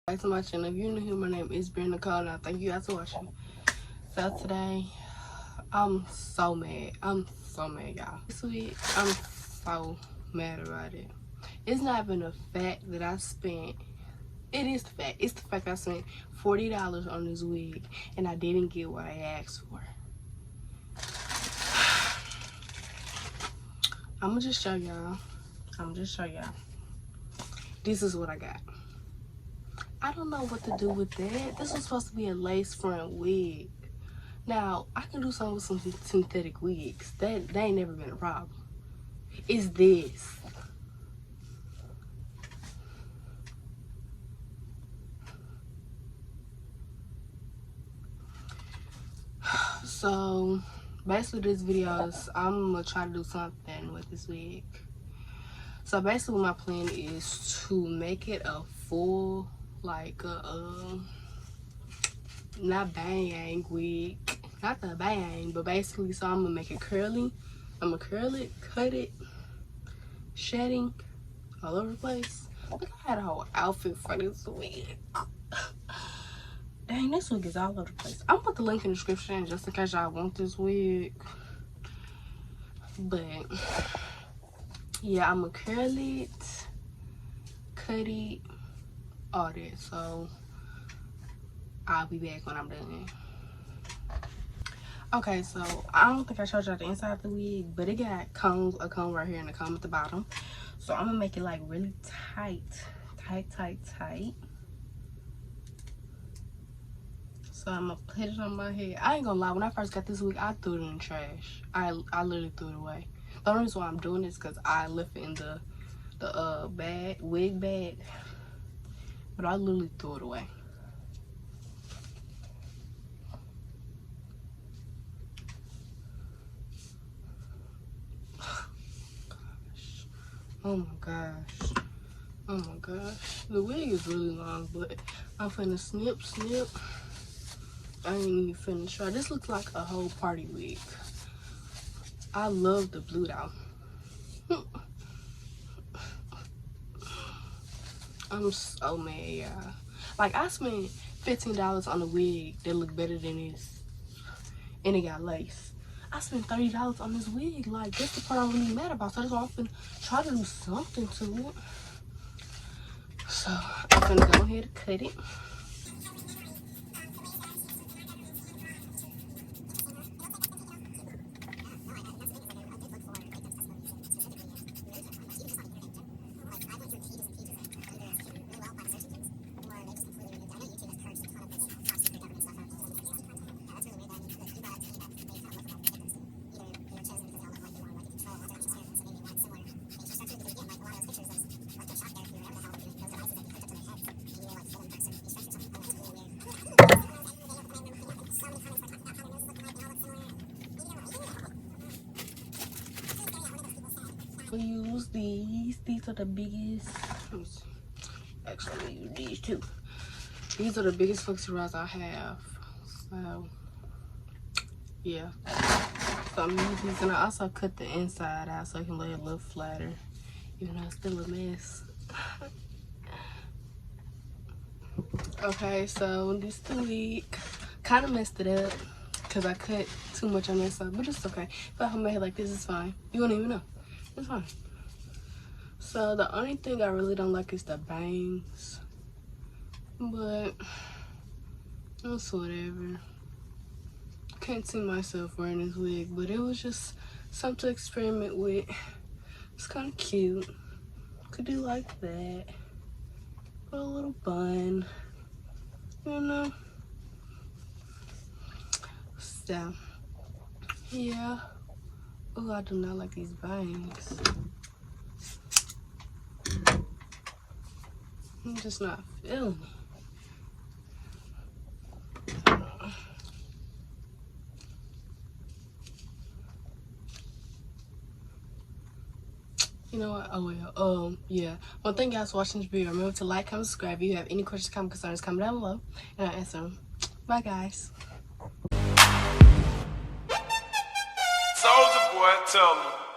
Back to my channel. If you're new here, my name is Brenda Nicole. Now, thank you guys for watching. So today, I'm so mad. I'm so mad, y'all. This week, I'm so mad about it. It's not even the fact that I spent. It is the fact. It's the fact that I spent $40 on this wig and I didn't get what I asked for. I'm gonna just show y'all. This is what I got. I don't know what to do with that. This was supposed to be a lace front wig. Now, I can do something with some synthetic wigs. That ain't never been a problem. It's this. So, basically this video is, I'm gonna try to do something with this wig. So basically my plan is to make it a full, like not bang wig, not the bang, but basically, so I'm gonna make it curly. I'm gonna curl it, cut it, shedding all over the place. Look, I had a whole outfit for this wig. Dang, this wig is all over the place. I'm gonna put the link in the description just in case y'all want this wig. But yeah, I'm gonna curl it, cut it, all that. So I'll be back when I'm done. Okay, so I don't think I showed y'all the inside of the wig, but it got combs, a comb right here and a comb at the bottom. So I'm gonna make it like really tight. So I'm gonna put it on my head. I ain't gonna lie, when I first got this wig, I threw it in the trash. I literally threw it away. The only reason why I'm doing this is because I left it in the wig bag, but I literally threw it away. Oh my gosh. Oh my gosh. The wig is really long, but I'm finna snip. I ain't even finna try. This looks like a whole party wig. I love the blue though. I'm so mad, y'all. Like, I spent $15 on a wig that looked better than this, and it got lace. I spent $30 on this wig. Like, that's the part I'm really mad about. So that's why I'm finna try to do something to it. So I'm gonna go ahead and cut it. We use these. These are the biggest. Actually, we use these too. These are the biggest flexi rods I have. So yeah. So I'm using these, and I also cut the inside out so I can lay it a little flatter, even though it's still a mess. Okay, so this wig kind of messed it up because I cut too much on this side, but it's okay. If I hold my head like this, it's fine. You won't even know. It's fine. So the only thing I really don't like is the bangs, but it's whatever. Can't see myself wearing this wig, but it was just something to experiment with. It's kind of cute. Could do like that. Put a little bun, you know. So yeah. Oh, I do not like these bangs. I'm just not feeling it. You know what? Oh well. Yeah. Well, thank you guys for watching this video. Remember to like, comment, subscribe. If you have any questions, comment, concerns, comment down below, and I'll answer them. Bye, guys. Soulja Boy, tell me.